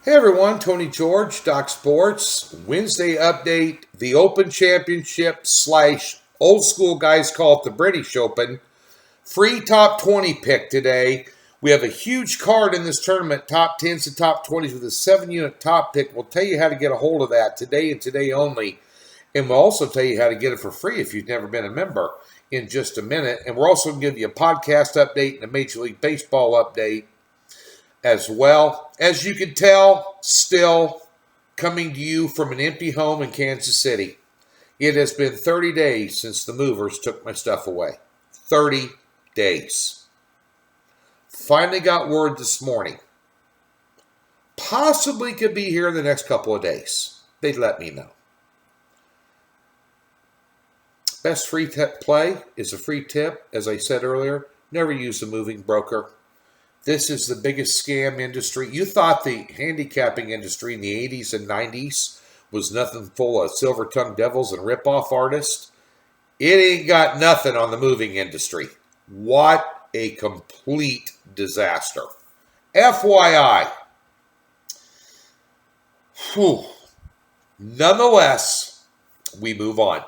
Hey everyone, Tony George, Doc Sports. Wednesday update, the Open Championship / old school guys call it the British Open. Free top 20 pick today. We have a huge card in this tournament, top 10s and top 20s with a 7-unit top pick. We'll tell you how to get a hold of that today and today only. And we'll also tell you how to get it for free if you've never been a member in just a minute. And we're also going to give you a podcast update and a Major League Baseball update as well. As you can tell, still coming to you from an empty home in Kansas City. It has been 30 days since the movers took my stuff away. 30 days. Finally got word this morning. Possibly could be here in the next couple of days. They'd let me know. Best free tip play is a free tip. As I said earlier, never use a moving broker. This is the biggest scam industry. You thought the handicapping industry in the 80s and 90s was nothing full of silver-tongued devils and rip-off artists? It ain't got nothing on the moving industry. What a complete disaster. FYI. Whew. Nonetheless, we move on.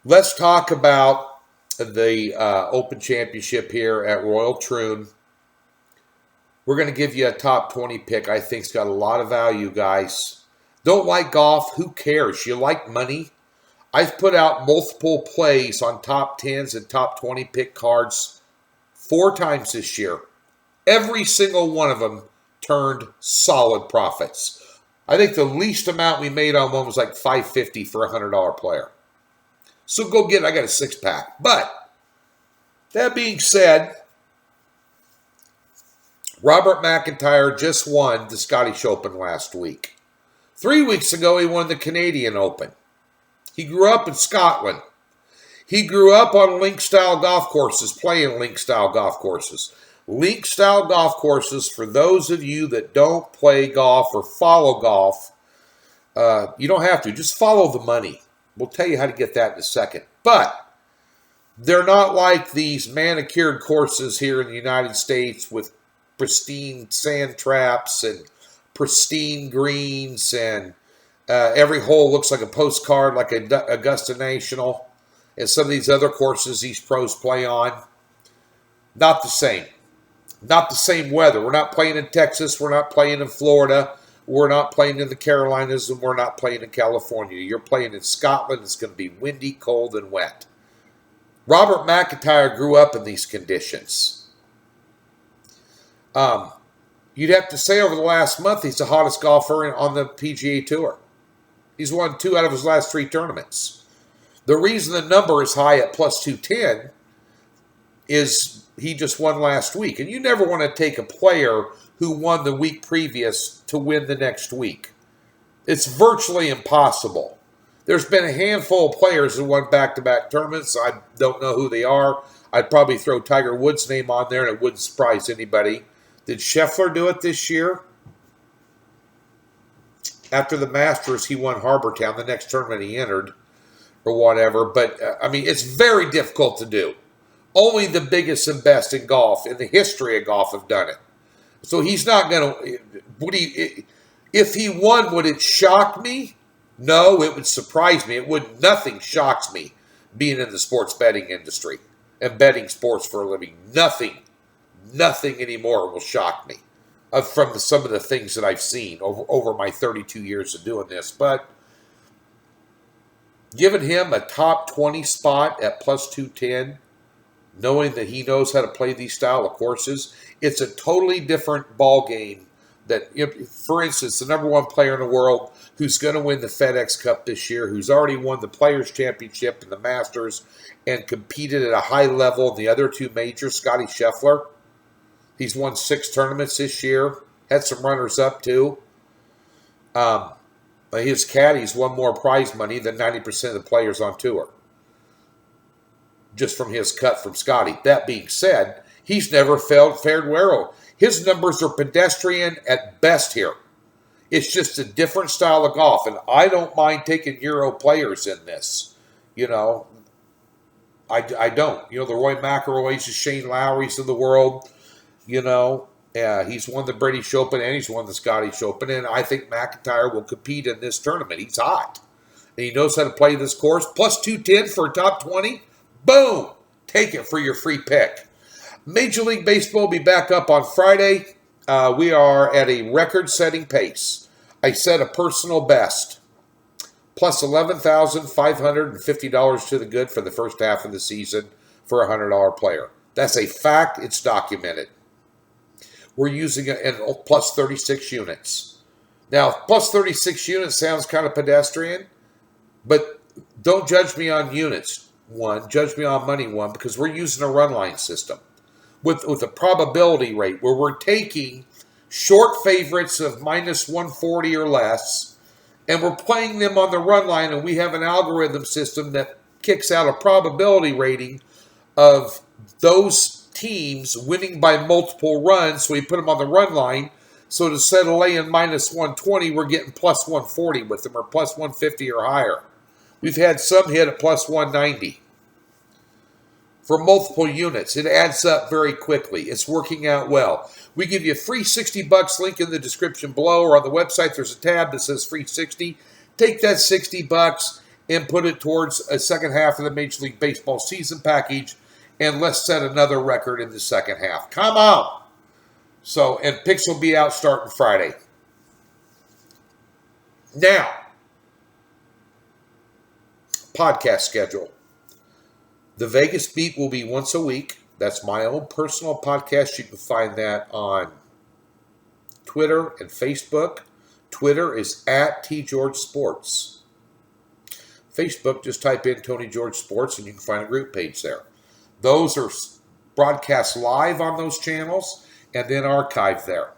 Let's talk about the Open Championship here at Royal Troon. We're going to give you a top 20 pick. I think it's got a lot of value, guys. Don't like golf? Who cares? You like money? I've put out multiple plays on top 10s and top 20 pick cards 4 times this year. Every single one of them turned solid profits. I think the least amount we made on one was like $550 for a $100 player. So go get it. I got a 6-pack. But that being said, Robert McIntyre just won the Scottish Open last week. 3 weeks ago, he won the Canadian Open. He grew up in Scotland. He grew up on link-style golf courses, playing link-style golf courses. Link-style golf courses, for those of you that don't play golf or follow golf, you don't have to. Just follow the money. We'll tell you how to get that in a second. But they're not like these manicured courses here in the United States with pristine sand traps and pristine greens, and every hole looks like a postcard, like Augusta National, and some of these other courses these pros play on. Not the same. Not the same weather. We're not playing in Texas. We're not playing in Florida. We're not playing in the Carolinas, and we're not playing in California. You're playing in Scotland. It's going to be windy, cold, and wet. Robert McIntyre grew up in these conditions. You'd have to say over the last month, he's the hottest golfer on the PGA Tour. He's won 2 out of his last 3 tournaments. The reason the number is high at plus 210 is he just won last week. And you never want to take a player who won the week previous to win the next week. It's virtually impossible. There's been a handful of players who won back-to-back tournaments. I don't know who they are. I'd probably throw Tiger Woods' name on there, and it wouldn't surprise anybody. Did Scheffler do it this year? After the Masters, he won Harbortown, the next tournament he entered, or whatever. But, it's very difficult to do. Only the biggest and best in golf, in the history of golf, have done it. So he's not going to. If he won, would it shock me? No, it would surprise me. Nothing shocks me being in the sports betting industry and betting sports for a living. Nothing anymore will shock me from some of the things that I've seen over my 32 years of doing this. But giving him a top 20 spot at plus 210, knowing that he knows how to play these style of courses, it's a totally different ball game. That, for instance, the number 1 player in the world who's going to win the FedEx Cup this year, who's already won the Players' Championship and the Masters and competed at a high level in the other 2 majors, Scotty Scheffler. He's won 6 tournaments this year, had some runners-up too. His caddies won more prize money than 90% of the players on tour, just from his cut from Scotty. That being said, he's never fared well. His numbers are pedestrian at best here. It's just a different style of golf, and I don't mind taking Euro players in this. I don't. The Roy McIlroys, the Shane Lowrys of the world, He's won the British Open and he's won the Scottish Open, and I think McIntyre will compete in this tournament. He's hot. And he knows how to play this course. Plus 210 for a top 20. Boom! Take it for your free pick. Major League Baseball will be back up on Friday. We are at a record-setting pace. I set a personal best. Plus $11,550 to the good for the first half of the season for a $100 player. That's a fact. It's documented. We're using it in plus 36 units. Now, plus 36 units sounds kind of pedestrian, but don't judge me on units, one. Judge me on money, one, because we're using a run line system with a probability rate where we're taking short favorites of minus 140 or less, and we're playing them on the run line, and we have an algorithm system that kicks out a probability rating of those teams winning by multiple runs, so we put them on the run line. So instead of laying minus 120, we're getting plus 140 with them, or plus 150 or higher. We've had some hit at plus 190. For multiple units, it adds up very quickly. It's working out well. We give you a free $60 link in the description below, or on the website there's a tab that says free 60. Take that $60 and put it towards a second half of the Major League Baseball season package, and let's set another record in the second half. Come on! So, and picks will be out starting Friday. Now, podcast schedule. The Vegas Beat will be once a week. That's my own personal podcast. You can find that on Twitter and Facebook. Twitter is at TGeorgeSports. Facebook, just type in Tony George Sports and you can find a group page there. Those are broadcast live on those channels and then archived there.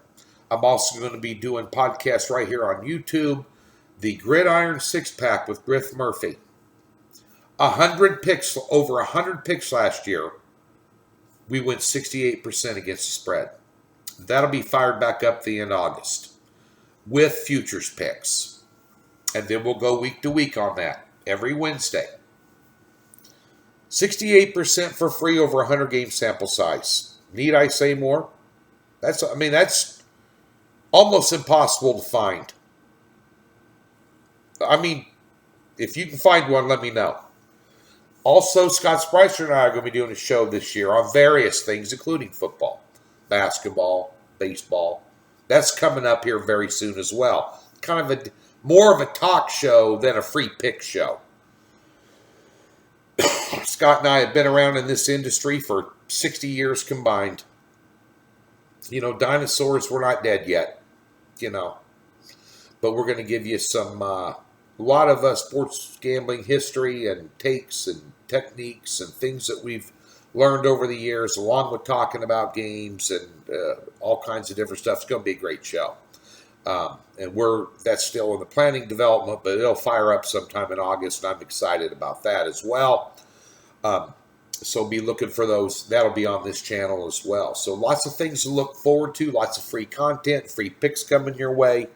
I'm also going to be doing podcasts right here on YouTube. The Gridiron Six-Pack with Griff Murphy. 100 picks, over 100 picks last year. We went 68% against the spread. That'll be fired back up the end of August with futures picks. And then we'll go week to week on that every Wednesday. 68% for free over 100 game sample size. Need I say more? That's almost impossible to find. If you can find one, let me know. Also, Scott Spricer and I are going to be doing a show this year on various things, including football, basketball, baseball. That's coming up here very soon as well. Kind of more of a talk show than a free pick show. Scott and I have been around in this industry for 60 years combined. Dinosaurs were not dead yet, But we're going to give you some, a lot of sports gambling history and takes and techniques and things that we've learned over the years, along with talking about games and all kinds of different stuff. It's going to be a great show. And that's still in the planning development, but it'll fire up sometime in August, and I'm excited about that as well. So be looking for those. That'll be on this channel as well. So lots of things to look forward to, lots of free content, free picks coming your way.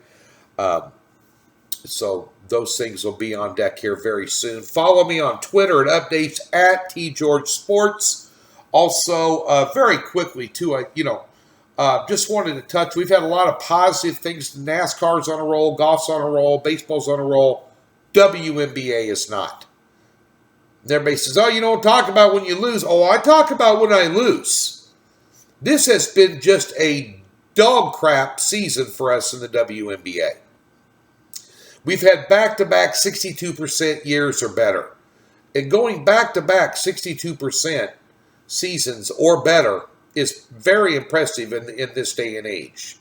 So those things will be on deck here very soon. Follow me on Twitter at updates at TGeorgeSports. Also, very quickly, too, just wanted to touch. We've had a lot of positive things. NASCAR's on a roll, golf's on a roll, baseball's on a roll. WNBA is not. Everybody says, you don't talk about when you lose. Oh, I talk about when I lose. This has been just a dog crap season for us in the WNBA. We've had back-to-back 62% years or better. And going back-to-back 62% seasons or better is very impressive in this day and age.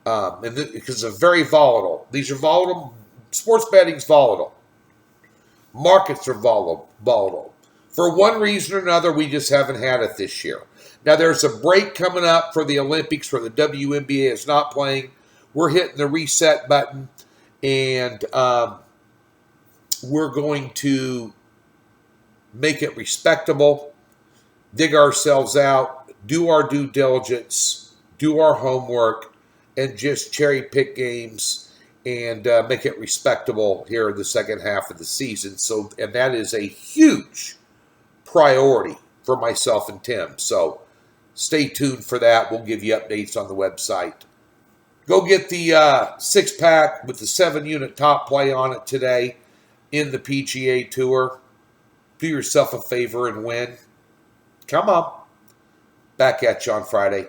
Because it's very volatile. These are volatile. Sports betting's volatile. Markets are volatile. For one reason or another, we just haven't had it this year. Now, there's a break coming up for the Olympics where the WNBA is not playing. We're hitting the reset button, and we're going to make it respectable, dig ourselves out, do our due diligence, do our homework, and just cherry pick games and make it respectable here in the second half of the season. And that is a huge priority for myself and Tim. So Stay tuned for that. We'll give you updates on the website. Go get the 6-pack with the 7-unit top play on it today in the PGA Tour. Do yourself a favor and win. Come on. Back at you on Friday.